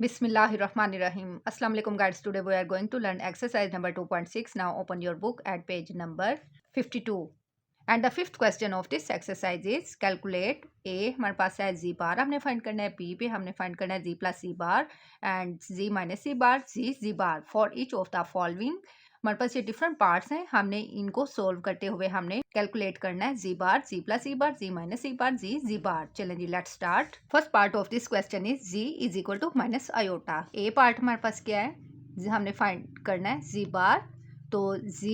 Bismillahirrahmanirrahim. Assalamu alaikum guys. Today we are going to learn exercise number 2.6. Now open your book at page number 52. And the fifth question of this exercise is calculate A हमारे पास है z bar हमने find करना है, B पे हमने find करना है z plus c bar and z minus c bar, z bar for each of the following. हमारे पास ये डिफरेंट पार्ट्स हैं, हमने इनको सोल्व करते हुए हमने कैलकुलेट करना है z bar, z plus c bar, z minus c bar, z bar. चलें जी, let's start. First part of this question is z is equal to minus iota. A part हमारे पास क्या है, हमने फाइंड करना है z bar. तो z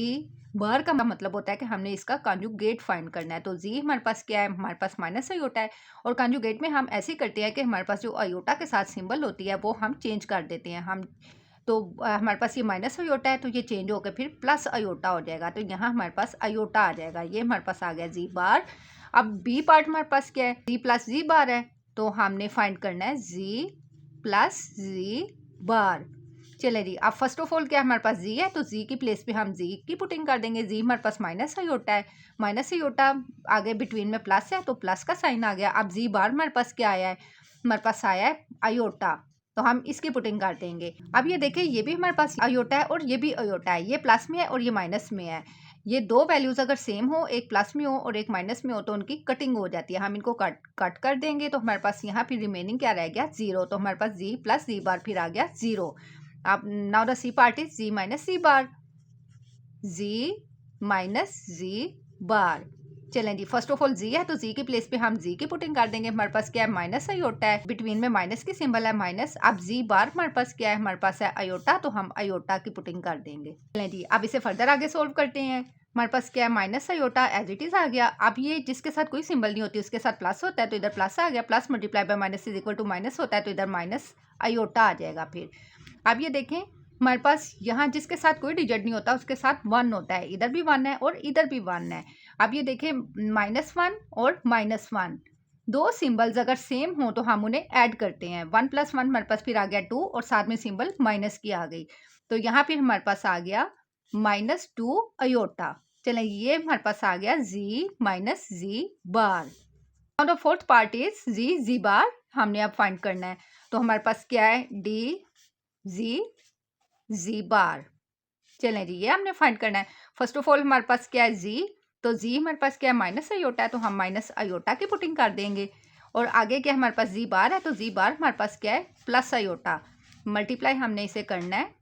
बार का मतलब होता है कि हमने इसका कॉन्जुगेट फाइंड करना है. तो z हमारे पास क्या है, हमारे पास माइनस आयोटा है. और कॉन्जुगेट में हम ऐसे करते हैं कि हमारे पास जो आयोटा के साथ सिंबल होती है वो हम चेंज कर देते हैं. हम तो हमारे पास ये माइनस आयोटा है तो ये चेंज होकर फिर प्लस आयोटा हो जाएगा. तो यहाँ हमारे पास आयोटा आ जाएगा. ये हमारे पास आ गया जी बार. अब बी पार्ट हमारे पास क्या है, जी प्लस जी बार है. तो हमने फाइंड करना है जी प्लस जी बार. चले जी, अब फर्स्ट ऑफ ऑल क्या हमारे पास जी है, तो जी की प्लेस पे हम जी की पुटिंग कर देंगे. जी हमारे पास माइनस आयोटा है, माइनस आयोटा आगे बिटवीन में प्लस है तो प्लस का साइन आ गया. अब जी बार हमारे पास क्या आया है, हमारे पास आया है आयोटा. तो हम इसकी पुटिंग कर देंगे. अब ये देखें, ये भी हमारे पास आयोटा है और ये भी आयोटा है. ये प्लस में है और ये माइनस में है. ये दो वैल्यूज अगर सेम हो, एक प्लस में हो और एक माइनस में हो, तो उनकी कटिंग हो जाती है. हम इनको कट कर देंगे. तो हमारे पास यहाँ फिर रिमेनिंग क्या रह गया, जीरो. तो हमारे पास जी प्लस जी बार फिर आ गया जीरो. अब now the C part is Z minus C bar, Z minus Z bar. चलें जी, फर्स्ट ऑफ ऑल जी है तो जी की प्लेस पे हम जी की पुटिंग कर देंगे. हमारे पास क्या है, माइनस आयोटा है, बिटवीन में माइनस की सिंबल है माइनस. अब जी बार हमारे पास क्या है, हमारे पास है आयोटा, तो हम आयोटा की पुटिंग कर देंगे. चलें जी, अब इसे फर्दर आगे सोल्व करते हैं. हमारे पास क्या है, minus iota as it is आ गया. अब ये जिसके साथ कोई सिंबल नहीं होती उसके साथ प्लस होता है, तो इधर प्लस आ गया. Plus multiply by minus is equal to minus होता है, तो इधर माइनस आयोटा आ जाएगा. फिर अब ये देखें, हमारे पास यहाँ जिसके साथ कोई डिजिट नहीं होता उसके साथ वन होता है. इधर भी वन है और इधर भी वन है. अब ये देखें, माइनस वन और माइनस वन, दो सिंबल्स अगर सेम हो तो हम उन्हें ऐड करते हैं. वन प्लस वन हमारे पास फिर आ गया टू और साथ में सिंबल माइनस की आ गई. तो यहाँ फिर हमारे पास आ गया माइनस टू आयोटा. चलें, ये हमारे पास आ गया Z minus Z bar. Now the fourth part is Z bar. हमने अब फाइंड करना है. तो हमारे पास क्या है, डी जी बार. चलें जी, ये हमने फाइंड करना है. फर्स्ट ऑफ ऑल हमारे पास क्या है जी, तो जी हमारे पास क्या है, माइनस आयोटा है, तो हम माइनस आयोटा की पुटिंग कर देंगे. और आगे क्या हमारे पास जी बार है, तो जी बार हमारे पास क्या है, प्लस आयोटा. मल्टीप्लाई हमने इसे करना है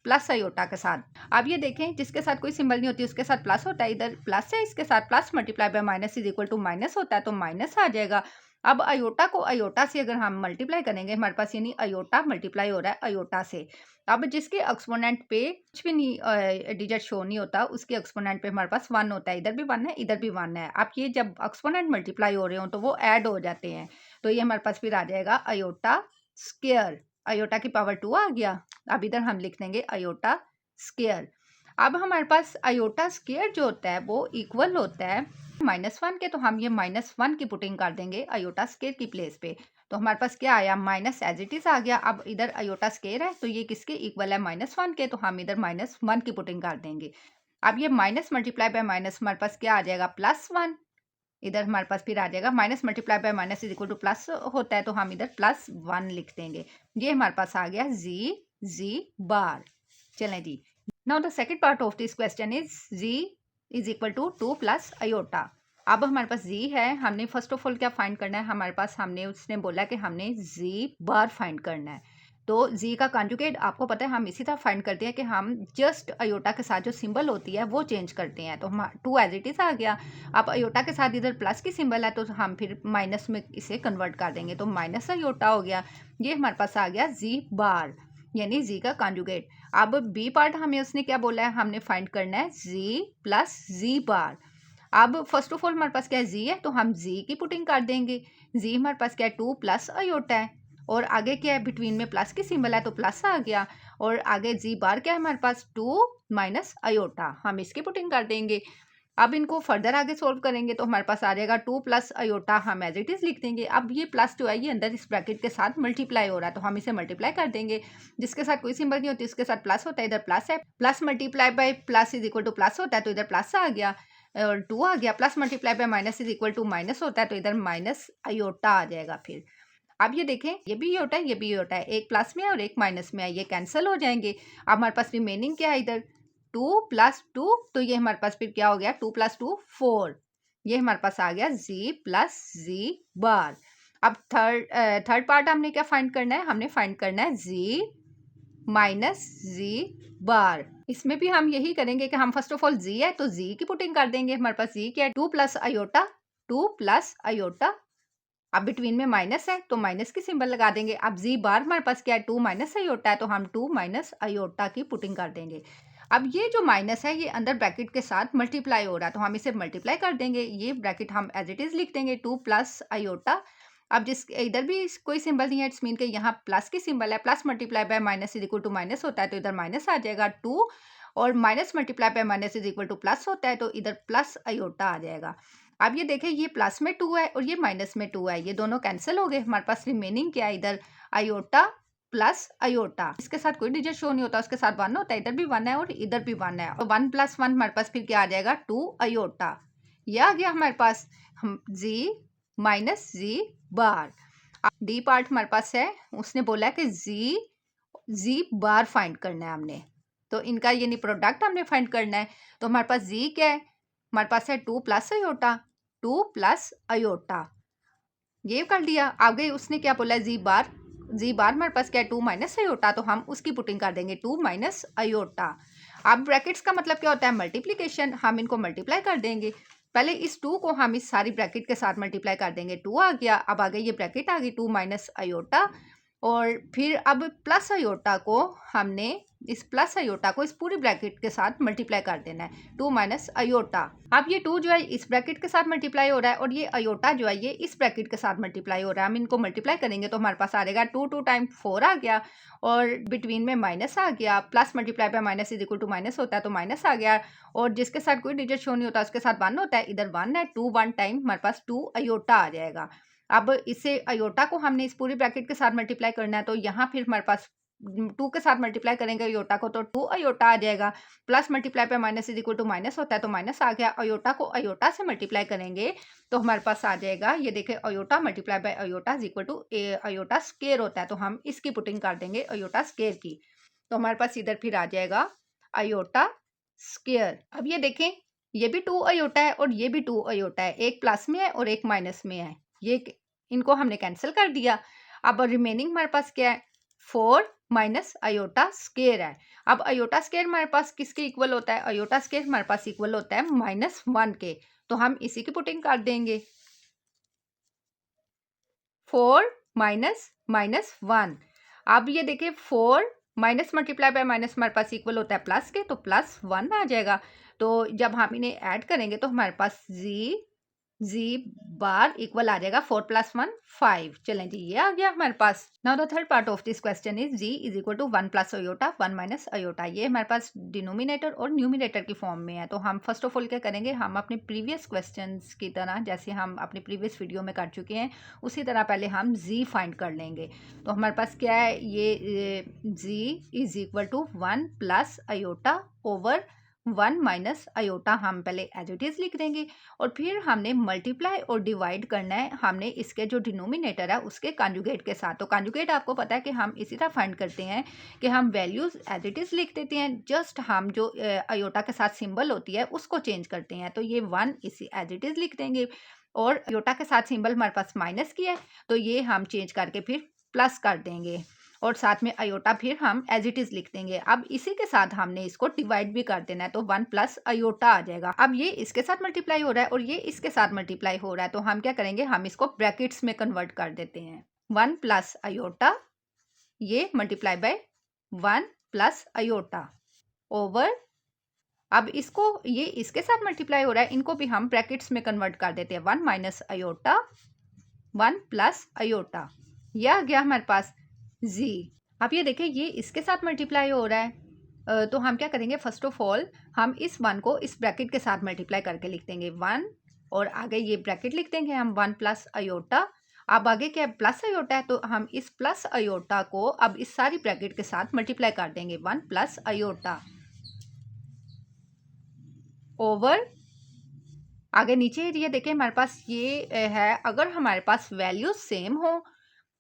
प्लस आयोटा के साथ. अब ये देखें, जिसके साथ कोई सिंबल नहीं होती उसके साथ प्लस होता है. इधर प्लस है, इसके साथ plus multiply by minus is equal to minus होता है, तो माइनस आ जाएगा. अब आयोटा को आयोटा से अगर हम मल्टीप्लाई करेंगे, हमारे पास यानी आयोटा मल्टीप्लाई हो रहा है आयोटा से. अब जिसके एक्सपोनेंट पे कुछ भी नहीं डिजिट शो नहीं होता, उसके एक्सपोनेंट पे हमारे पास वन होता है. इधर भी वन है, इधर भी वन है. अब ये जब एक्सपोनेंट मल्टीप्लाई हो रहे हो तो वो ऐड हो जाते हैं. तो ये हमारे पास फिर आ जाएगा आयोटा स्क्वायर. आयोटा की पावर टू आ गया. अब इधर हम लिख देंगे आयोटा स्क्वायर. अब हमारे पास आयोटा स्क्वायर जो होता है वो इक्वल होता है माइनस वन के, तो हम ये माइनस वन की पुटिंग कर देंगे आयोटा स्क्वायर की प्लेस पे. तो हमारे पास क्या आया, माइनस एज इट इज आ गया. अब इधर आयोटा स्क्वायर है तो ये किसके इक्वल है, माइनस वन के, तो हम इधर माइनस वन की पुटिंग कर देंगे. अब ये माइनस मल्टीप्लाई बाय माइनस हमारे पास क्या आ जाएगा, प्लस वन. इधर हमारे पास फिर आ जाएगा minus multiply by minus is equal to plus होता है, तो हम इधर प्लस वन लिख देंगे. ये हमारे पास आ गया जी बार. चलें जी, now the second part of this question is Z is equal to two plus iota. अब हमारे पास जी है, हमने फर्स्ट ऑफ ऑल क्या फाइंड करना है, हमारे पास हमने उसने बोला कि हमने जी बार फाइंड करना है. तो जी का कॉन्जुगेट आपको पता है हम इसी तरह फाइंड करते हैं कि हम जस्ट अयोटा के साथ जो सिंबल होती है वो चेंज करते हैं. तो हम टू एज इट इज आ गया. अब अयोटा के साथ इधर प्लस की सिंबल है तो हम फिर माइनस में इसे कन्वर्ट कर देंगे, तो माइनस अयोटा हो गया. ये हमारे पास आ गया जी बार, यानी जी का कॉन्जुगेट. अब बी पार्ट हमें उसने क्या बोला है, हमने फाइंड करना है जी प्लस जी बार. अब फर्स्ट ऑफ ऑल हमारे पास क्या है, जी है, तो हम जी की पुटिंग कर देंगे. जी हमारे पास क्या है, टू प्लस आयोटा है, और आगे क्या है, बिटवीन में प्लस की सिंबल है तो प्लस आ गया. और आगे जी बार क्या है हमारे पास, टू माइनस आयोटा, हम इसकी पुटिंग कर देंगे. अब इनको फर्दर आगे सोल्व करेंगे तो हमारे पास आ जाएगा टू प्लस आयोटा, हम एज इट इज लिख देंगे. अब ये प्लस जो है ये अंदर इस ब्रैकेट के साथ मल्टीप्लाई हो रहा है, तो हम इसे मल्टीप्लाई कर देंगे. जिसके साथ कोई सिंबल नहीं होती उसके साथ प्लस होता है, इधर प्लस है. Plus multiply bye plus is equal to plus होता है, तो इधर प्लस आ गया और टू आ गया. Plus multiply by minus is equal to minus होता है, तो इधर माइनस आयोटा आ जाएगा. फिर अब ये देखें, ये भी योटा है, ये भी योटा है, एक प्लस में है और एक माइनस में है, ये कैंसिल हो जाएंगे। अब हमारे पास रिमेनिंग क्या है इधर, 2 + 2, तो ये हमारे पास फिर क्या हो गया, 2 + 2 4, ये हमारे पास आ गया z + z बार। अब थर्ड पार्ट हमने क्या फाइंड करना है, हमने फाइंड करना है z - z बार। इसमें भी हम यही करेंगे कि हम फर्स्ट ऑफ ऑल z है तो z की पुटिंग कर देंगे। हमारे पास z क्या है, 2 + आयोटा, 2 + आयोटा। अब बिटवीन में माइनस है तो माइनस की सिंबल लगा देंगे। अब z बार हमारे पास क्या है, 2 - आयोटा है, तो हम 2 - आयोटा की पुटिंग कर देंगे। अब ये जो माइनस है ये अंदर ब्रैकेट के साथ मल्टीप्लाई हो रहा है, तो हम इसे मल्टीप्लाई कर देंगे। ये ब्रैकेट हम एज इट इज लिख देंगे, 2 + आयोटा। अब जिस इधर भी कोई सिंबल नहीं है, इट्स मीन के यहाँ प्लस की सिंबल है, plus multiply by minus is equal to minus होता है, तो इधर माइनस आ जाएगा 2, और minus multiply by minus is equal to plus होता है, तो इधर प्लस आयोटा आ जाएगा। अब ये देखें, ये प्लस में 2 है और ये माइनस में 2 है, ये दोनों कैंसिल हो गए। हमारे पास रिमेनिंग क्या है इधर, आयोटा प्लस आयोटा। इसके साथ कोई डिजिट शो नहीं होता, उसके साथ 1 होता है, इधर भी 1 है और इधर भी 1 है, तो 1 + 1 हमारे पास फिर क्या आ जाएगा, 2 आयोटा। ये आ गया हमारे पास हम z - z बार। डी पार्ट हमारे पास है, उसने बोला है कि z बार फाइंड करना है हमने, तो इनका ये नहीं प्रोडक्ट हमने फाइंड करना है। तो हमारे पास z क्या है, हमारे पास है 2 + आयोटा, 2 + आयोटा, ये कर दिया। आगे उसने क्या बोला है, z बार हमारे पास क्या है, 2 - आयोटा, तो हम उसकी पुटिंग कर देंगे, 2 - आयोटा। अब ब्रैकेट्स का मतलब क्या होता है, मल्टीप्लिकेशन, हम इनको मल्टीप्लाई कर देंगे। पहले इस 2 को हम इस सारी ब्रैकेट के साथ मल्टीप्लाई कर देंगे, 2 आ गया। अब आगे ये ब्रैकेट आ गई 2 - आयोटा, और फिर अब प्लस आयोटा को हमने इस प्लस आयोटा को इस पूरी ब्रैकेट के साथ मल्टीप्लाई कर देना है, 2 - आयोटा। अब ये 2 जो है इस ब्रैकेट के साथ मल्टीप्लाई हो रहा है और ये आयोटा जो है ये इस ब्रैकेट के साथ मल्टीप्लाई हो रहा है। हम इनको मल्टीप्लाई करेंगे तो हमारे पास आ जाएगा 2 2 टाइम 4 आ गया, और बिटवीन में माइनस आ गया, plus multiply by minus is equal to minus होता है, तो माइनस आ गया, और जिसके साथ कोई डिजिट शो नहीं होता उसके साथ 1 होता है, इधर 1 है, 2 1 टाइम हमारे पास 2 आयोटा आ जाएगा। अब इसे आयोटा को हमने इस पूरी ब्रैकेट के साथ मल्टीप्लाई करना है, तो यहाँ फिर हमारे पास 2 के साथ मल्टीप्लाई करेंगे आयोटा को, तो 2 आयोटा आ जाएगा। प्लस मल्टीप्लाई पे minus is equal to minus होता है, तो माइनस आ गया। आयोटा को आयोटा से मल्टीप्लाई करेंगे तो हमारे पास आ जाएगा, ये देखें, iota multiply by iota is equal to iota square होता है, तो हम इसकी पुटिंग कर देंगे आयोटा स्क्वायर की, तो हमारे पास इधर फिर आ जाएगा आयोटा स्क्वायर। अब ये देखें, ये भी 2 आयोटा है और ये भी 2 आयोटा है, एक प्लस में है और एक माइनस में है, ये इनको हमने कैंसिल कर दिया। अब रिमेनिंग हमारे पास क्या है, 4 - आयोटा स्क्वायर है। अब आयोटा स्क्वायर हमारे पास किसके इक्वल होता है, आयोटा स्क्वायर हमारे पास इक्वल होता है -1 के, तो हम इसी की पुटिंग कर देंगे, 4 -1। अब ये देखिए 4 माइनस मल्टीप्लाई बाय माइनस हमारे पास इक्वल होता है प्लस के, तो +1 आ जाएगा। तो जब हम इन्हें ऐड करेंगे तो हमारे पास z बार इक्वल आ जाएगा 4 + 1 5। चलें जी, ये आ गया हमारे पास। Now the third part of this question is z is equal to 1 + iota 1 - iota. ये हमारे पास डिनोमिनेटर और न्यूमिनेटर की फॉर्म में है, तो हम फर्स्ट ऑफ ऑल क्या करेंगे, हम अपने प्रीवियस क्वेश्चंस की तरह, जैसे हम अपने प्रीवियस वीडियो में कर चुके हैं, उसी तरह पहले हम z फाइंड कर लेंगे। तो हमारे पास क्या है, ये z is equal to 1 + iota over 1 - iota हम पहले एज इट इज लिख देंगे, और फिर हमने मल्टीप्लाई और डिवाइड करना है, हमने इसके जो डिनोमिनेटर है उसके कॉन्जुगेट के साथ। तो कॉन्जुगेट आपको पता है कि हम इसी तरह फाइंड करते हैं कि हम वैल्यूज एज इट इज लिख देते हैं, जस्ट हम जो आयोटा के साथ सिंबल होती है उसको चेंज करते हैं। तो ये 1 इसी एज इट इज लिख देंगे, और आयोटा के साथ सिंबल हमारे पास माइनस की है, तो ये हम चेंज करके फिर प्लस कर देंगे, और साथ में आयोटा फिर हम एज इट इज लिख देंगे। अब इसी के साथ हमने इसको डिवाइड भी कर देना है, तो 1 + आयोटा आ जाएगा। अब ये इसके साथ मल्टीप्लाई हो रहा है और ये इसके साथ मल्टीप्लाई हो रहा है, तो हम क्या करेंगे, हम इसको ब्रैकेट्स में कन्वर्ट कर देते हैं। 1 + आयोटा, ये मल्टीप्लाई बाय 1 + आयोटा ओवर, अब इसको, ये इसके साथ मल्टीप्लाई हो रहा है, इनको भी हम ब्रैकेट्स में कन्वर्ट कर देते हैं, 1 - आयोटा 1 + आयोटा, यह आ गया हमारे पास z। अब ये देखिए, ये इसके साथ मल्टीप्लाई हो रहा है, तो हम क्या करेंगे, फर्स्ट ऑफ ऑल हम इस 1 को इस ब्रैकेट के साथ मल्टीप्लाई करके लिख देंगे 1, और आगे ये ब्रैकेट लिख देंगे हम 1 + आयोटा। अब आगे क्या है, प्लस आयोटा है, तो हम इस प्लस आयोटा को अब इस सारी ब्रैकेट के साथ मल्टीप्लाई कर देंगे, 1 + आयोटा ओवर, आगे नीचे ये देखिए हमारे पास ये है, अगर हमारे पास वैल्यूज सेम हो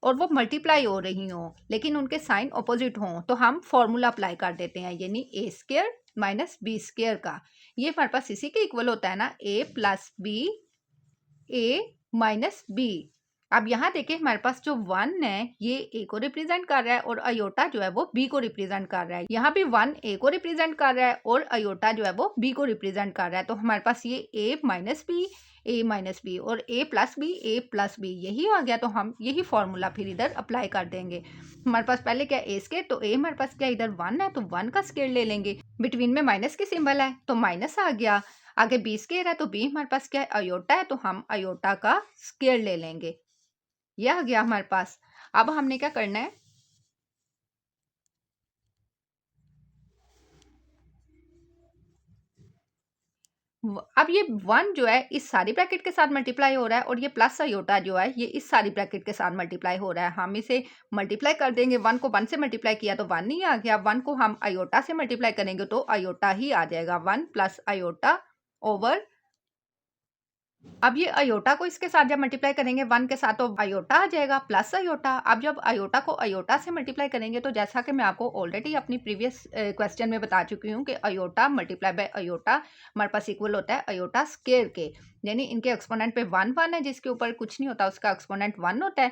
और वो मल्टीप्लाई हो रही हों लेकिन उनके साइन ऑपोजिट हों, तो हम फॉर्मूला अप्लाई कर देते हैं, यानी ए स्क्वायर माइनस बी स्क्वायर का। ये हमारे पास इसी के इक्वल होता है ना, ए प्लस बी ए माइनस बी। अब यहाँ देखिए हमारे पास जो 1 है ये ए को रिप्रेजेंट कर रहा है और अयोटा जो है वो बी को रिप्रेजेंट कर रहा है। यहाँ भी 1 ए को रिप्रेजेंट कर रहा है और अयोटा जो है वो बी को रिप्रेजेंट कर रहा है। तो हमारे पास ये ए माइनस बी और ए प्लस बी यही आ गया। तो हम यही फॉर्मूला फिर इधर अप्लाई कर देंगे। हमारे पास पहले क्या ए स्क्वायर, तो ए हमारे पास क्या इधर 1 है तो 1 का स्क्वायर ले लेंगे। बिटवीन में माइनस की सिंबल है तो माइनस आ गया। आगे बी स्क्वायर है तो बी हमारे पास क्या है अयोटा है, तो हम अयोटा का स्क्वायर ले लेंगे। यह आ गया हमारे पास। अब हमने क्या करना है, अब ये 1 जो है इस सारी ब्रैकेट के साथ मल्टीप्लाई हो रहा है और ये प्लस अयोटा जो है ये इस सारी ब्रैकेट के साथ मल्टीप्लाई हो रहा है। हम इसे मल्टीप्लाई कर देंगे। 1 को 1 से मल्टीप्लाई किया तो 1 नहीं आ गया। 1 को हम अयोटा से मल्टीप्लाई करेंगे तो अयोटा ही आ जाएगा, 1 प्लस अयोटा ओवर। अब ये अयोटा को इसके साथ जब मल्टीप्लाई करेंगे 1 के साथ तो अयोटा आ जाएगा प्लस अयोटा। अब जब अयोटा को अयोटा से मल्टीप्लाई करेंगे तो जैसा कि मैं आपको ऑलरेडी अपनी प्रीवियस क्वेश्चन में बता चुकी हूँ कि अयोटा मल्टीप्लाई बाय अयोटा हमारे पास इक्वल होता है अयोटा स्क्वायर के, यानी इनके एक्सपोनेंट पे 1 1 है, जिसके ऊपर कुछ नहीं होता उसका एक्सपोनेंट 1 होता है।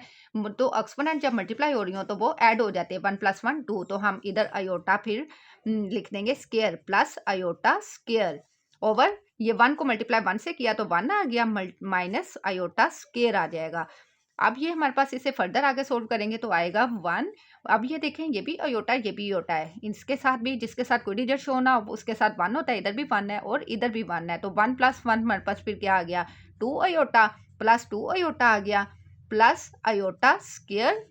तो एक्सपोनेंट जब मल्टीप्लाई हो रही हो तो वो ऐड हो जाते हैं, 1 + 1 2। तो हम इधर अयोटा फिर लिख देंगे square plus iota square over. ये 1 को मल्टीप्लाई 1 से किया तो 1 आ गया माइनस अयोटा स्क्वायर आ जाएगा। अब ये हमारे पास इसे फर्दर आगे सोल्व करेंगे तो आएगा 1। अब ये देखें ये भी अयोटा ये भी अयोटा है, इसके साथ भी जिसके साथ कोई डिजिट शो ना उसके साथ 1 होता है, इधर भी 1 है और इधर भी 1 है। तो 1 + 1 हमारे पास फिर क्या आ गया 2 अयोटा प्लस 2 अयोटा आ गया plus iota square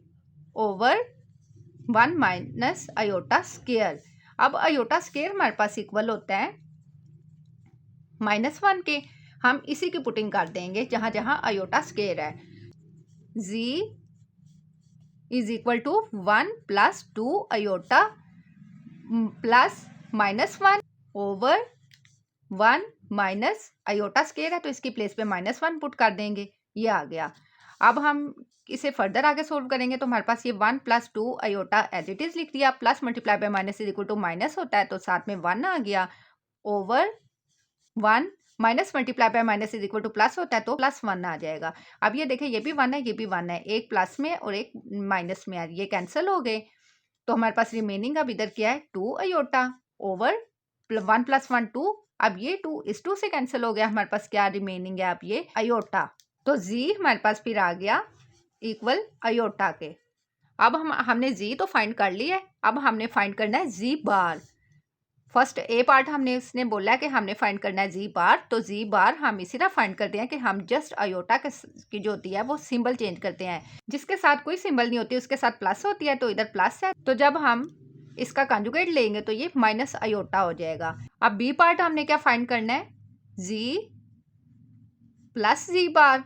over 1 minus iota square. अब अयोटा स्क्वायर हमारे पास इक्वल होता है -1 के। हम इसी की पुटिंग कर देंगे जहां जहां अयोटा स्क्वायर है। z is equal to 1 + 2 iota plus -1 over 1 minus iota square है तो इसकी प्लेस पे -1 पुट कर देंगे। ये आ गया। अब हम इसे फर्दर आगे सोल्व करेंगे तो हमारे पास ये 1 + 2 अयोटा एज इट इज लिख दिया, plus multiply by minus is equal to minus होता है तो साथ में 1 आ गया over 1 minus multiply by minus is equal to plus होता है तो +1 आ जाएगा। अब ये देखें ये भी 1 है ये भी 1 है, एक प्लस में और एक माइनस में, ये कैंसिल हो गए। तो हमारे पास रिमेनिंग अब इधर क्या है 2 अयोटा ओवर 1 + 1 2। अब ये 2 इस 2 से कैंसिल हो गया, हमारे पास क्या रिमेनिंग है अब ये अयोटा। तो z हमारे पास फिर आ गया इक्वल अयोटा के। अब हमने z तो फाइंड कर लिया है, अब हमने फाइंड करना है z bar. First A part हमने इसने बोला कि हमने फाइंड करना है जी बार, तो जी बार हम इसी तरह फाइंड करते हैं कि हम जस्ट अयोटा की जो होती है वो सिंबल चेंज करते हैं। जिसके साथ कोई सिंबल नहीं होती उसके साथ प्लस होती है तो इधर प्लस है, तो जब हम इसका कंजुगेट लेंगे तो ये माइनस अयोटा हो जाएगा। अब बी पार्ट हमने क्या फाइंड करना है Z plus Z bar.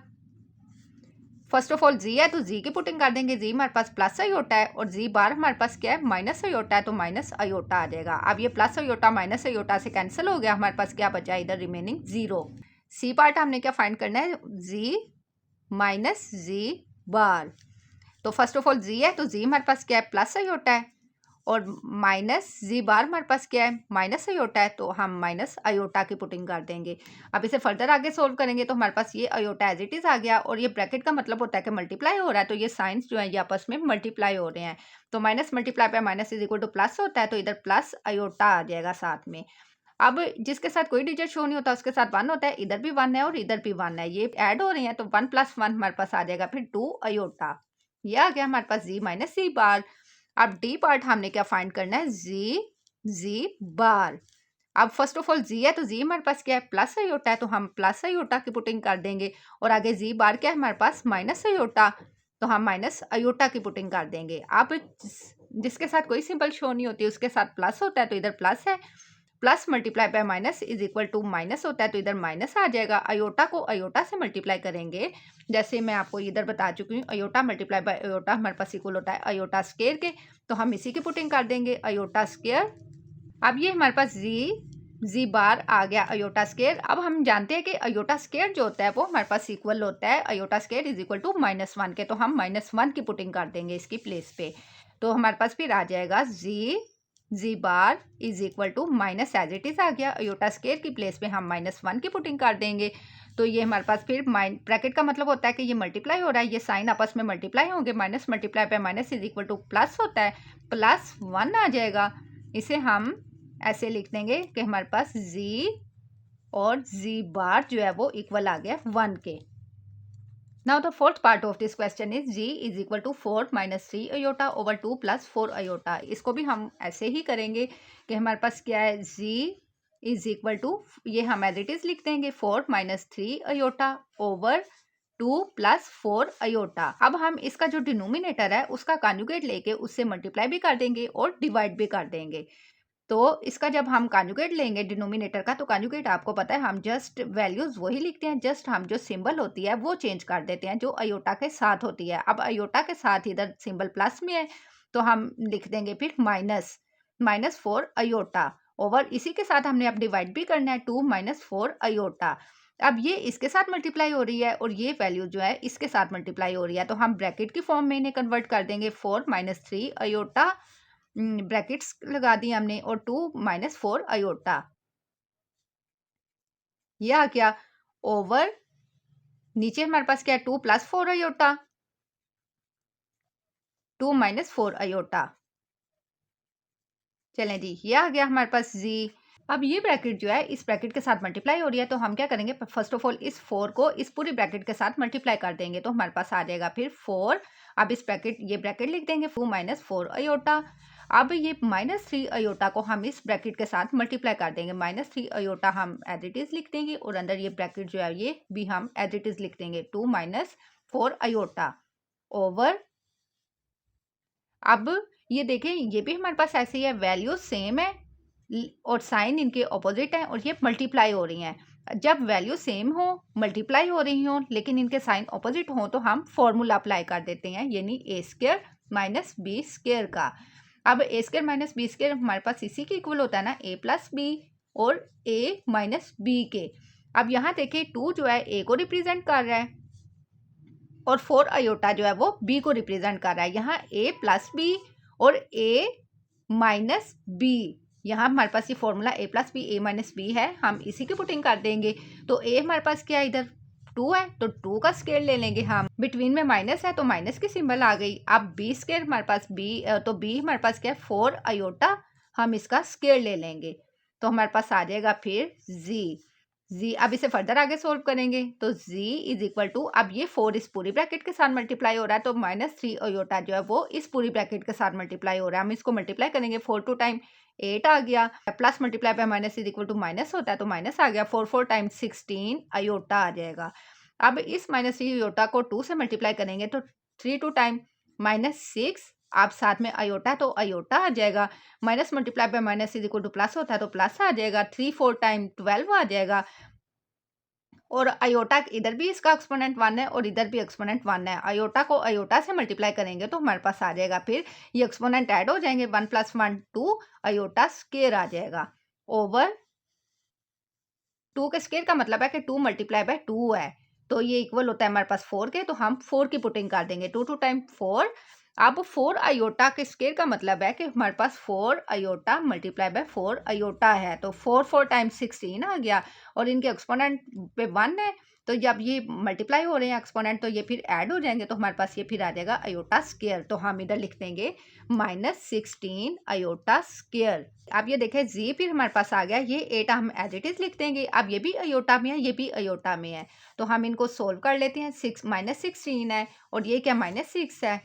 First of all Z है तो जी की पुटिंग कर देंगे, जी हमारे पास प्लस अयोटा है और जी बार हमारे पास क्या है माइनस अयोटा है तो माइनस अयोटा आ जाएगा। अब ये प्लस अयोटा माइनस अयोटा से कैंसिल हो गया, हमारे पास क्या बचा इधर रिमेनिंग 0। सी पार्ट हमने क्या फाइंड करना है जी माइनस जी बार। तो फर्स्ट ऑफ ऑल जी है तो जी हमारे पास क्या है प्लस अयोटा है और माइनस जी बार हमारे पास क्या है माइनस अयोटा है, तो हम माइनस अयोटा की पुटिंग कर देंगे। अब इसे फर्दर आगे सोल्व करेंगे तो हमारे पास ये अयोटा एज इट इज आ गया और ये ब्रैकेट का मतलब होता है कि मल्टीप्लाई हो रहा है, तो ये साइंस जो है ये आपस में मल्टीप्लाई हो रहे हैं। तो minus multiply by minus is equal to plus होता है तो इधर प्लस अयोटा आ जाएगा साथ में। अब जिसके साथ कोई डिजिट शो नहीं होता उसके साथ 1 होता है, इधर भी 1 है और इधर भी 1 है, ये ऐड हो रहे हैं तो 1 + 1 हमारे पास आ जाएगा फिर 2 अयोटा। ये आ गया हमारे पास जी माइनस जी बार। अब डी पार्ट हमने क्या फाइंड करना है जी बार। अब फर्स्ट ऑफ ऑल जी है तो जी हमारे पास क्या है प्लस अयोटा है तो हम प्लस अयोटा की पुटिंग कर देंगे और आगे जी बार क्या है हमारे पास माइनस अयोटा, तो हम माइनस अयोटा की पुटिंग कर देंगे। अब जिसके साथ कोई सिंबल शो नहीं होती उसके साथ प्लस होता है तो इधर प्लस है, plus multiply by minus is equal to minus होता है तो इधर माइनस आ जाएगा। अयोटा को अयोटा से मल्टीप्लाई करेंगे, जैसे मैं आपको इधर बता चुकी हूँ अयोटा मल्टीप्लाई बाय अयोटा हमारे पास इक्वल होता है अयोटा स्क्वायर के, तो हम इसी की पुटिंग कर देंगे अयोटा स्क्वायर। अब ये हमारे पास जी जी बार आ गया अयोटा स्केयर। अब हम जानते हैं कि अयोटा स्केयर जो होता है वो हमारे पास इक्वल होता है iota square is equal to -1 के। तो हम -1 की पुटिंग कर देंगे इसकी प्लेस पे। तो हमारे पास फिर आ जाएगा Z bar is equal to minus as it is आ गया। अयोटा स्केयर की प्लेस पे हम -1 की पुटिंग कर देंगे। तो ये हमारे पास फिर ब्रैकेट का मतलब होता है कि ये मल्टीप्लाई हो रहा है, ये साइन आपस में मल्टीप्लाई होंगे। माइनस मल्टीप्लाई पे minus is equal to plus होता है, +1 आ जाएगा। इसे हम ऐसे लिख देंगे कि हमारे पास z और z बार जो है वो इक्वल आ गया 1 के। Now the fourth part of this question is g is equal to 4 - 3 iota over 2 + 4 iota. इसको भी हम ऐसे ही करेंगे कि हमारे पास क्या है, g इज इक्वल टू, ये हम एज इट इज लिख देंगे 4 - 3 अयोटा ओवर 2 + 4 अयोटा। अब हम इसका जो डिनोमिनेटर है उसका कॉन्जुगेट लेके उससे मल्टीप्लाई भी कर देंगे और डिवाइड भी कर देंगे। तो इसका जब हम कॉन्जुगेट लेंगे डिनोमिनेटर का, तो कॉन्जुगेट आपको पता है हम जस्ट वैल्यूज वही लिखते हैं, जस्ट हम जो सिंबल होती है वो चेंज कर देते हैं जो अयोटा के साथ होती है। अब अयोटा के साथ इधर सिंबल प्लस में है तो हम लिख देंगे फिर -4 अयोटा ओवर, इसी के साथ हमने अब डिवाइड भी करना है 2 - 4 अयोटा। अब ये इसके साथ मल्टीप्लाई हो रही है और ये वैल्यू जो है इसके साथ मल्टीप्लाई हो रही है, तो हम ब्रैकेट की फॉर्म में इन्हें कन्वर्ट कर देंगे। 4 - 3 अयोटा, ब्रैकेट्स लगा दी हमने, और 2 - 4 अयोटा, ये आ गया ओवर, नीचे हमारे पास क्या है 2 + 4 अयोटा, 2 - 4 अयोटा। चलें जी, ये आ गया हमारे पास जी। अब ये ब्रैकेट जो है इस ब्रैकेट के साथ मल्टीप्लाई हो रही है, तो हम क्या करेंगे, फर्स्ट ऑफ ऑल इस 4 को इस पूरी ब्रैकेट के साथ मल्टीप्लाई कर देंगे, तो हमारे पास आ जाएगा फिर 4। अब इस ब्रैकेट, ये ब्रैकेट लिख देंगे 2 - 4 अयोटा। अब ये -3 अयोटा को हम इस ब्रैकेट के साथ मल्टीप्लाई कर देंगे, -3 अयोटा हम एज इट इज लिख देंगे और अंदर ये ब्रैकेट जो है ये भी हम एज इट इज लिख देंगे 2 - 4 अयोटा ओवर। अब ये देखें, ये भी हमारे पास ऐसे ही है, वैल्यू सेम है और साइन इनके ऑपोजिट है और ये मल्टीप्लाई हो रही हैं। जब वैल्यू सेम हो, मल्टीप्लाई हो रही हो, लेकिन इनके साइन ऑपोजिट हो, तो हम फॉर्मूला अप्लाई कर देते हैं, यानी a² - b² का। अब a² - b² हमारे पास इसी के इक्वल होता है ना, a + b और a - b के। अब यहाँ देखें 2 जो है a को रिप्रेजेंट कर रहा है और 4 अयोटा जो है वो b को रिप्रेजेंट कर रहा है। यहाँ a + b और a - b, यहाँ हमारे पास ये formula a + b a - b है, हम इसी की पुटिंग कर देंगे। तो a हमारे पास क्या है, इधर 2 है तो 2 का स्केयर ले लेंगे हम, बिटवीन में माइनस है तो माइनस की सिंबल आ गई। अब b² हमारे पास तो b हमारे पास क्या है 4 अयोटा, हम इसका स्केयर ले लेंगे, तो हमारे पास आ जाएगा फिर जी। अब इसे फर्दर आगे सोल्व करेंगे तो z इज इक्वल टू, अब ये 4 इस पूरी ब्रैकेट के साथ मल्टीप्लाई हो रहा है, तो -3 अयोटा जो है वो इस पूरी ब्रैकेट के साथ मल्टीप्लाई हो रहा है। हम इसको मल्टीप्लाई करेंगे, 4 2 टाइम 8 आ गया, प्लस मल्टीप्लाई पे minus is equal to minus होता है तो माइनस आ गया, 4 4 टाइम 16 अयोटा आ जाएगा। अब इस -3 अयोटा को 2 से मल्टीप्लाई करेंगे तो 3 2 टाइम -6, आप साथ में अयोटा है तो अयोटा आ जाएगा, minus multiply by minus is equal to plus होता है तो प्लस आ जाएगा, 3 4 टाइम 12 आ जाएगा। और अयोटा इधर भी इसका एक्सपोनेंट 1 है और इधर भी एक्सपोनेंट 1 है। अयोटा को अयोटा से मल्टीप्लाई करेंगे तो हमारे पास आ जाएगा, फिर ये एक्सपोनेंट ऐड हो जाएंगे, 1 + 1 2 अयोटा स्केयर आ जाएगा ओवर 2 के स्केयर का मतलब है कि 2 × 2 है, तो ये इक्वल होता है हमारे पास 4 के, तो हम 4 की पुटिंग कर देंगे, 2 2 टाइम 4। अब 4 अयोटा के स्केयर का मतलब है कि हमारे पास 4 अयोटा × 4 अयोटा है, तो 4 4 टाइम 16 आ गया और इनके एक्सपोनेंट पे 1 है, तो जब ये मल्टीप्लाई हो रहे हैं एक्सपोनेंट तो ये फिर ऐड हो जाएंगे, तो हमारे पास ये फिर आ जाएगा अयोटा स्केयर, तो हम इधर लिख देंगे -16 अयोटा स्केयर। अब ये देखें जी फिर हमारे पास आ गया, ये एटा हम एज इट इज लिख देंगे। अब ये भी अयोटा में है, ये भी अयोटा में है, तो हम इनको सोल्व कर लेते हैं। -16 है और ये क्या -6 है।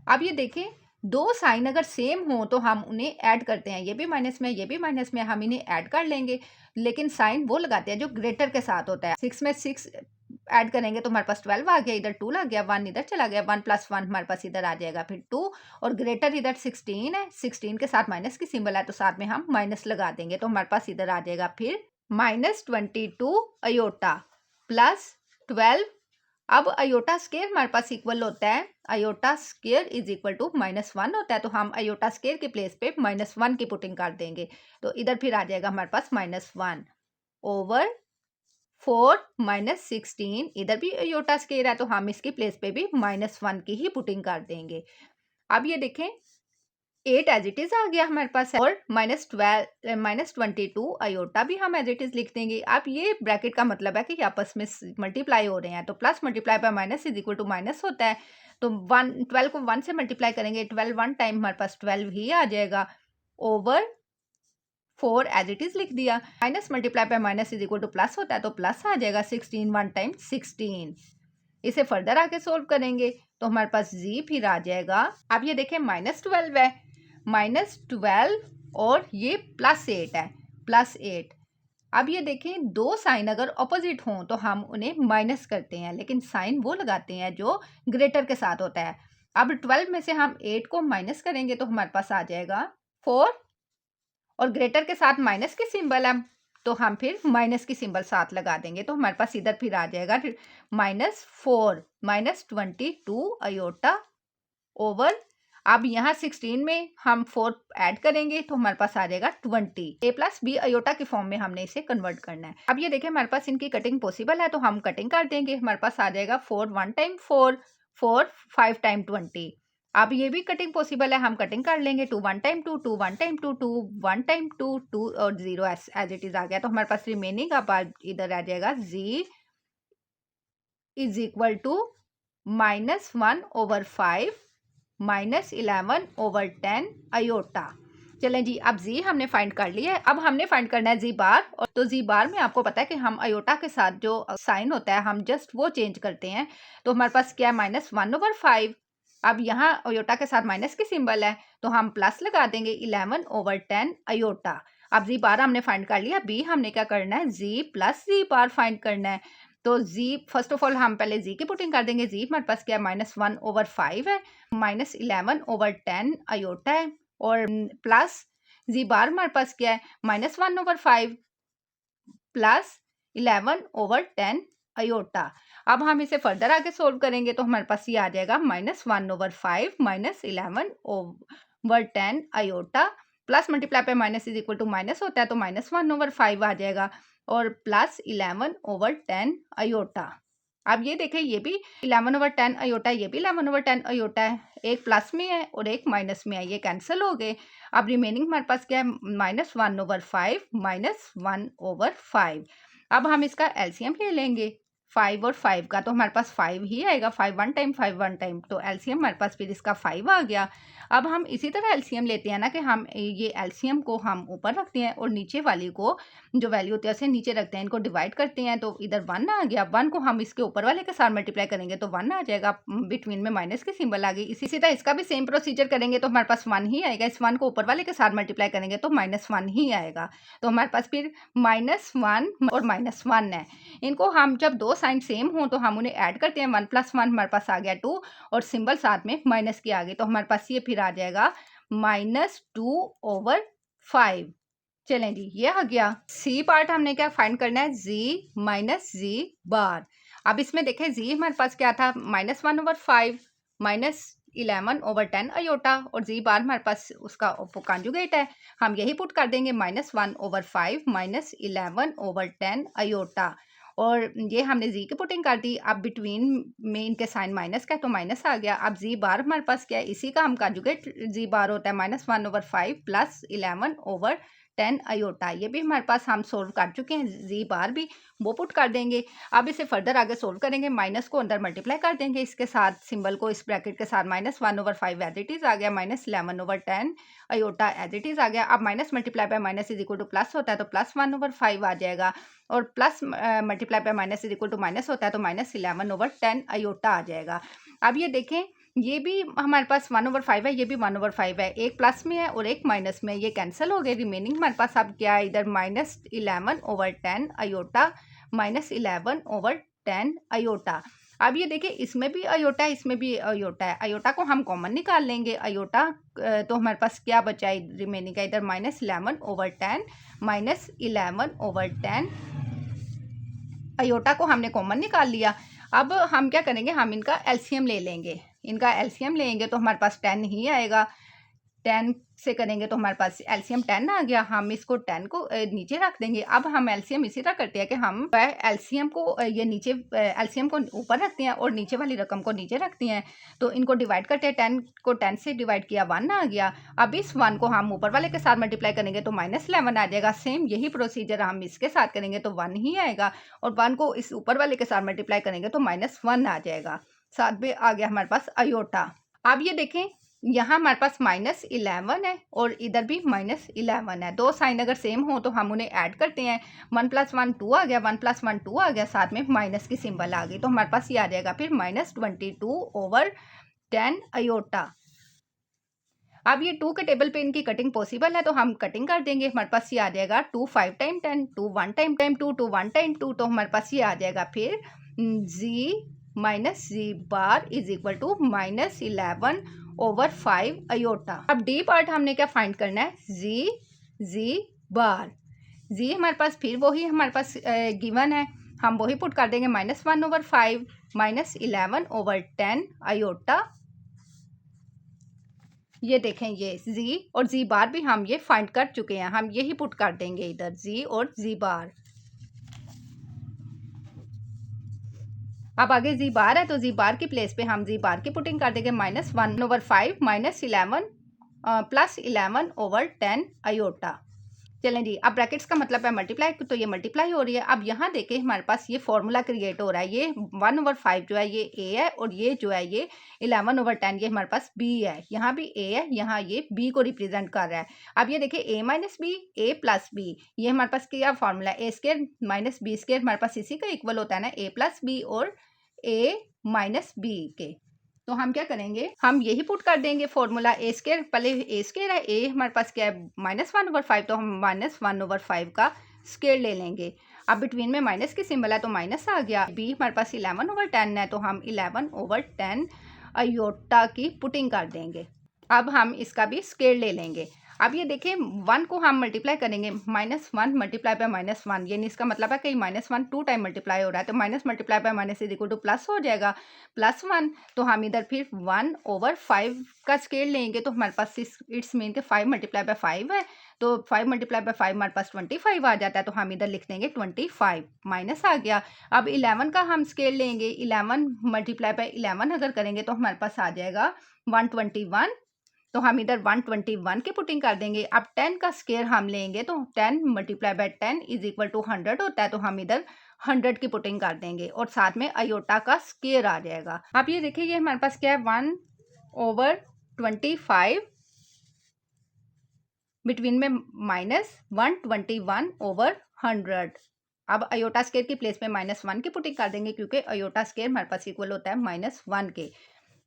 अब ये देखें, दो साइन अगर सेम हो तो हम उन्हें ऐड करते हैं, ये भी माइनस में ये भी माइनस में, हम इन्हें ऐड कर लेंगे, लेकिन साइन वो लगाते हैं जो ग्रेटर के साथ होता है। 6 में 6 ऐड करेंगे तो हमारे पास 12 आ गया, इधर 2 लग गया, 1 इधर चला गया, 1 + 1 हमारे पास इधर आ जाएगा फिर 2, और ग्रेटर इधर 16 है, 16 के साथ माइनस की सिंबल है तो साथ में हम माइनस लगा देंगे, तो हमारे पास इधर आ जाएगा फिर -22 अयोटा +12। अब अयोटा स्केयर हमारे पास इक्वल होता है iota square is equal to -1 होता है, तो हम अयोटा स्केयर के प्लेस पे -1 की पुटिंग कर देंगे, तो इधर फिर आ जाएगा हमारे पास -1 ओवर 4 - 16, इधर भी अयोटा स्केयर है तो हम इसकी प्लेस पे भी -1 की ही पुटिंग कर देंगे। अब ये देखें 8 एज इट इज आ गया हमारे पास है, और -22 अयोटा भी हम एज इट इज लिख देंगे। अब ये ब्रैकेट का मतलब है कि आपस में मल्टीप्लाई हो रहे हैं, तो plus multiply by minus is equal to minus होता है, तो 12 को 1 से मल्टीप्लाई करेंगे, 12 1 टाइम हमारे पास 12 ही आ जाएगा, ओवर 4 एज इट इज लिख दिया। Minus multiply by minus is equal to plus होता है, तो प्लस आ जाएगा 16 1 टाइम 16। इसे फर्दर आके सोल्व करेंगे तो हमारे पास जी फिर आ जाएगा। अब ये देखें -12 है, -12 और ये +8 है, +8। अब ये देखें दो साइन अगर ऑपोजिट हों तो हम उन्हें माइनस करते हैं, लेकिन साइन वो लगाते हैं जो ग्रेटर के साथ होता है। अब 12 में से हम 8 को माइनस करेंगे तो हमारे पास आ जाएगा 4, और ग्रेटर के साथ माइनस की सिंबल है तो हम फिर माइनस की सिंबल साथ लगा देंगे, तो हमारे पास इधर फिर आ जाएगा -4 -22 अयोटा ओवर, अब यहाँ 16 में हम 4 ऐड करेंगे तो हमारे पास आ जाएगा 20। a प्लस बी अयोटा की फॉर्म में हमने इसे कन्वर्ट करना है। अब ये देखें हमारे पास इनकी कटिंग पॉसिबल है, तो हम कटिंग कर देंगे। हमारे पास आ जाएगा 4 1 टाइम 4, 4 5 टाइम 20। अब ये भी कटिंग पॉसिबल है, हम कटिंग कर लेंगे। 2 1 टाइम 2, 2 1 टाइम 2, 2 1 टाइम 2, 2 और 0 एज इट इज आ गया, तो हमारे पास रिमेनिंग अब इधर आ जाएगा z is equal to -1 over 5 -11 over 10 iota. चलें जी, अब जी हमने फाइंड कर लिया है। अब हमने फाइंड करना है जी बार, और तो जी बार में आपको पता है कि हम अयोटा के साथ जो साइन होता है हम जस्ट वो चेंज करते हैं, तो हमारे पास क्या है -1 ओवर 5। अब यहाँ अयोटा के साथ माइनस की सिंबल है तो हम प्लस लगा देंगे 11 ओवर 10 अयोटा। अब जी बार हमने फाइंड कर लिया, बी हमने क्या करना है, जी प्लस जी बार फाइंड करना है। तो जी फर्स्ट ऑफ ऑल हम पहले जी की पुटिंग कर देंगे। जी हमारे पास क्या है, -1 ओवर 5 है, -11 ओवर 10 अयोटा है, और प्लस जी बार हमारे पास क्या है, -1 ओवर 5 प्लस 11 ओवर 10 अयोटा। अब हम इसे फर्दर आगे सोल्व करेंगे तो हमारे पास ये आ जाएगा -1 over 5 -11 over 10 iota, plus multiply पे minus is equal to minus होता है, तो -1 ओवर 5 आ जाएगा, और प्लस 11 ओवर 10 अयोटा। अब ये देखें ये भी 11 ओवर 10 अयोटा, ये भी 11 ओवर 10 अयोटा है, एक प्लस में है और एक माइनस में है, ये कैंसिल हो गए। अब रिमेनिंग हमारे पास क्या है, -1 ओवर 5 -1 ओवर 5। अब हम इसका एलसीएम ले लेंगे 5 और 5 का, तो हमारे पास 5 ही आएगा, 5 1 टाइम 5 1 टाइम, तो एलसीएम हमारे पास फिर इसका 5 आ गया। अब हम इसी तरह एलसीएम लेते हैं ना, कि हम ये एलसीएम को हम ऊपर रखते हैं और नीचे वाली को जो वैल्यू होती है उसे नीचे रखते हैं, इनको डिवाइड करते हैं, तो इधर 1 आ गया। 1 को हम इसके ऊपर वाले के साथ मल्टीप्लाई करेंगे तो 1 आ जाएगा, बिटवीन में माइनस की सिंबल आ गई। इसी तरह इसका भी सेम प्रोसीजर करेंगे तो हमारे पास 1 ही आएगा, इस 1 को ऊपर वाले के साथ मल्टीप्लाई करेंगे तो -1 ही आएगा, तो हमारे पास फिर -1 और -1 है। इनको हम जब दो साइन सेम हो तो हम उन्हें ऐड करते हैं, 1 + 1 हमारे पास आ गया 2, और सिंबल साथ में माइनस की आ गई, तो हमारे पास ये फिर आ जाएगा -2 ओवर 5। चलें जी, ये आ गया। सी पार्ट हमने क्या फाइंड करना है, जी माइनस जी बार। अब इसमें देखें जी हमारे पास क्या था, -1 ओवर 5 -11 ओवर 10 अयोटा, और जी बार हमारे पास उसका कॉन्जुगेट है, हम यही पुट कर देंगे, -1 ओवर 5 -11 ओवर 10 अयोटा, और ये हमने जी की पुटिंग कर दी। अब बिटवीन में इनके साइन माइनस का है तो माइनस आ गया। अब जी बार हमारे पास क्या है, इसी का हम कॉन्जुगेट जी बार होता है, -1 ओवर 5 प्लस 11 ओवर 10 अयोटा। ये भी हमारे पास हम सोल्व कर चुके हैं, जी बार भी वो पुट कर देंगे। अब इसे फर्दर आगे सोल्व करेंगे, माइनस को अंदर मल्टीप्लाई कर देंगे इसके साथ, सिंबल को इस ब्रैकेट के साथ, -1 ओवर 5 एज इट इज आ गया, -11 over 10 iota as it is आ गया। अब minus multiply by minus is equal to plus होता है, तो +1 ओवर 5 आ जाएगा, और plus multiply by minus is equal to minus होता है, तो -11 ओवर 10 अयोटा आ जाएगा। अब ये देखें ये भी हमारे पास 1 ओवर 5 है, ये भी 1 ओवर 5 है, एक प्लस में है और एक माइनस में, ये कैंसिल हो गए। रिमेनिंग हमारे पास अब क्या है, इधर -11 ओवर 10 अयोटा, -11 ओवर 10 अयोटा। अब ये देखिए इसमें भी अयोटा है, इसमें भी अयोटा है, अयोटा को हम कॉमन निकाल लेंगे। अयोटा तो हमारे पास क्या बचा है रिमेनिंग का, इधर -11 ओवर 10 -11 ओवर 10 अयोटा को हमने कॉमन निकाल लिया। अब हम क्या करेंगे, हम इनका एलसीएम ले लेंगे। इनका एलसीएम लेंगे तो हमारे पास 10 ही आएगा। 10 से करेंगे तो हमारे पास एलसीएम 10 आ गया। हम इसको 10 को नीचे रख देंगे। अब हम एलसीएम इसी तरह करते हैं कि हम एलसीएम को ये नीचे एलसीएम को ऊपर रखते हैं और नीचे वाली रकम को नीचे रखते हैं। तो इनको डिवाइड करते हैं। 10 को 10 से डिवाइड किया 1 आ गया। अब इस 1 को हम ऊपर वाले के साथ मल्टीप्लाई करेंगे तो -11 आ जाएगा। सेम यही प्रोसीजर हम इसके साथ करेंगे तो 1 ही आएगा और 1 को इस ऊपर वाले के साथ मल्टीप्लाई करेंगे तो -1 आ जाएगा। साथ में आ गया हमारे पास अयोटा। अब ये देखें यहाँ हमारे पास -11 है और इधर भी -11 है। दो साइन अगर सेम हो तो हम उन्हें ऐड करते हैं। 1 + 1 2 आ गया, 1 + 1 2 आ गया, साथ में माइनस की सिंबल आ गई। तो हमारे पास ये आ जाएगा फिर -22/10 अयोटा। अब ये 2 के टेबल पे इनकी कटिंग पॉसिबल है तो हम कटिंग कर देंगे। हमारे पास ये आ जाएगा 2 5 टाइम 10, 2 1 टाइम 2, 2 1 टाइम 2। तो हमारे पास ये आ जाएगा फिर z - z bar is equal to -11/5 iota. अब डी पार्ट हमने क्या फाइंड करना है, z बार। z हमारे पास फिर वही हमारे पास गिवन है, हम वही पुट कर देंगे -1/5 -11/10 अयोटा। ये देखें ये z और z बार भी हम ये फाइंड कर चुके हैं, हम यही पुट कर देंगे इधर z और z बार। अब आगे जी बार है तो जी बार की प्लेस पे हम जी बार की पुटिंग कर देंगे -1/5 -11 + 11/10 अयोटा। चलें जी, अब ब्रैकेट्स का मतलब है मल्टीप्लाई, तो ये मल्टीप्लाई हो रही है। अब यहाँ देखें हमारे पास ये फॉर्मूला क्रिएट हो रहा है। ये 1/5 जो है ये a है और ये जो है ये 11/10 ये हमारे पास b है। यहाँ भी a है, यहाँ ये b को रिप्रेजेंट कर रहा है। अब ये देखिए a - b a + b, ये हमारे पास क्या फॉर्मूला है, a² - b² हमारे पास इसी का इक्वल होता है ना, a + b और a - b के। तो हम क्या करेंगे, हम यही पुट कर देंगे फॉर्मूला a², पहले a² है, a हमारे पास क्या है -1/5, तो हम -1/5 का स्क्वायर ले लेंगे। अब बिटवीन में माइनस की सिंबल है तो माइनस आ गया। b हमारे पास 11/10 है तो हम 11/10 अयोटा की पुटिंग कर देंगे। अब हम इसका भी स्क्वायर ले लेंगे। अब ये देखें 1 को हम मल्टीप्लाई करेंगे, -1 मल्टीप्लाई बाय -1, यानी इसका मतलब है कि -1 2 टाइम मल्टीप्लाई हो रहा है तो minus multiply by minus is equal to plus हो जाएगा, +1। तो हम इधर फिर 1/5 का स्केल लेंगे तो हमारे पास इट्स मीन के 5 मल्टीप्लाई बाय 5 है, तो 5 मल्टीप्लाई बाय 5 हमारे पास 25 आ जाता है। तो हम इधर लिख देंगे 25, माइनस आ गया। अब 11 का हम स्केल लेंगे, 11 मल्टीप्लाई बाय 11 अगर करेंगे तो हमारे पास आ जाएगा 121, तो हम इधर 121 की पुटिंग कर देंगे। अब 10 का स्केयर हम लेंगे तो 10 multiply by 10 is equal to 100 होता है, तो हम इधर 100 की पुटिंग कर देंगे और साथ में अयोटा का स्केयर आ जाएगा। अब ये देखिए ये हमारे पास क्या है 1/25 बिटवीन में -121/100। अब अयोटा स्केयर की प्लेस में -1 की पुटिंग कर देंगे क्योंकि अयोटा स्केयर हमारे पास इक्वल होता है -1 के।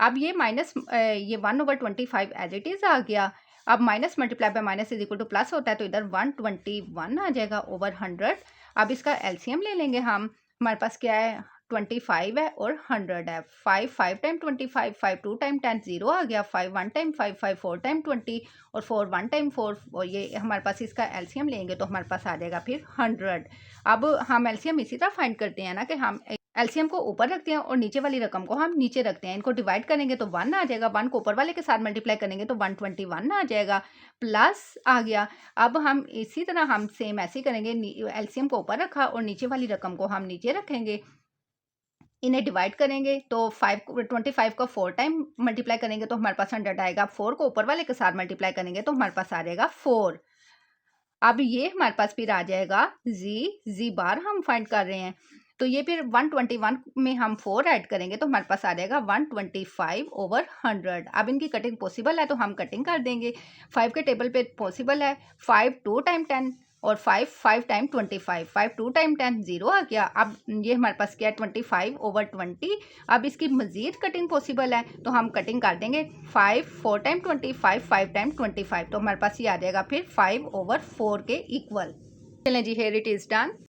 अब ये ये 1/25 एज इट इज़ आ गया। अब minus multiply by minus is equal to plus होता है तो इधर 121 आ जाएगा ओवर 100। अब इसका एलसीएम ले लेंगे हम, हमारे पास क्या है 25 है और 100 है। 5 टाइम 25, 5 2 टाइम 10 0 आ गया, 5 1 टाइम 5, 5 4 टाइम 20 और 4 1 टाइम 4, और ये हमारे पास इसका एलसीएम लेंगे तो हमारे पास आ जाएगा फिर 100। अब हम एलसीएम इसी तरह फाइंड करते हैं ना कि हम एलसीएम को ऊपर रखते हैं और नीचे वाली रकम को हम नीचे रखते हैं। इनको डिवाइड करेंगे तो 1 आ जाएगा, 1 को ऊपर वाले के साथ मल्टीप्लाई करेंगे तो 121 आ जाएगा, प्लस आ गया। अब हम इसी तरह हम सेम ऐसे ही करेंगे, एलसीएम को ऊपर रखा और नीचे वाली रकम को हम नीचे रखेंगे। इन्हें डिवाइड करेंगे तो 25 को 4 टाइम मल्टीप्लाई करेंगे तो हमारे पास 100 आएगा। 4 को ऊपर वाले के साथ मल्टीप्लाई करेंगे तो हमारे पास आ जाएगा 4। अब ये हमारे पास फिर आ जाएगा जी बार हम फाइंड कर रहे हैं, तो ये फिर 121 में हम 4 ऐड करेंगे तो हमारे पास आ जाएगा 125 ओवर 100। अब इनकी कटिंग पॉसिबल है तो हम कटिंग कर देंगे। 5 के टेबल पे पॉसिबल है, 5 2 टाइम 10 और 5 5 टाइम 25, 5 2 टाइम 10 0 आ गया। अब ये हमारे पास क्या है 25 ओवर 20। अब इसकी मज़ीद कटिंग पॉसिबल है तो हम कटिंग कर देंगे, 5 4 टाइम 25, 5 टाइम 25, तो हमारे पास ये आ जाएगा फिर 5 ओवर 4 के इक्वल। चलें जी, हियर इट इज़ डन।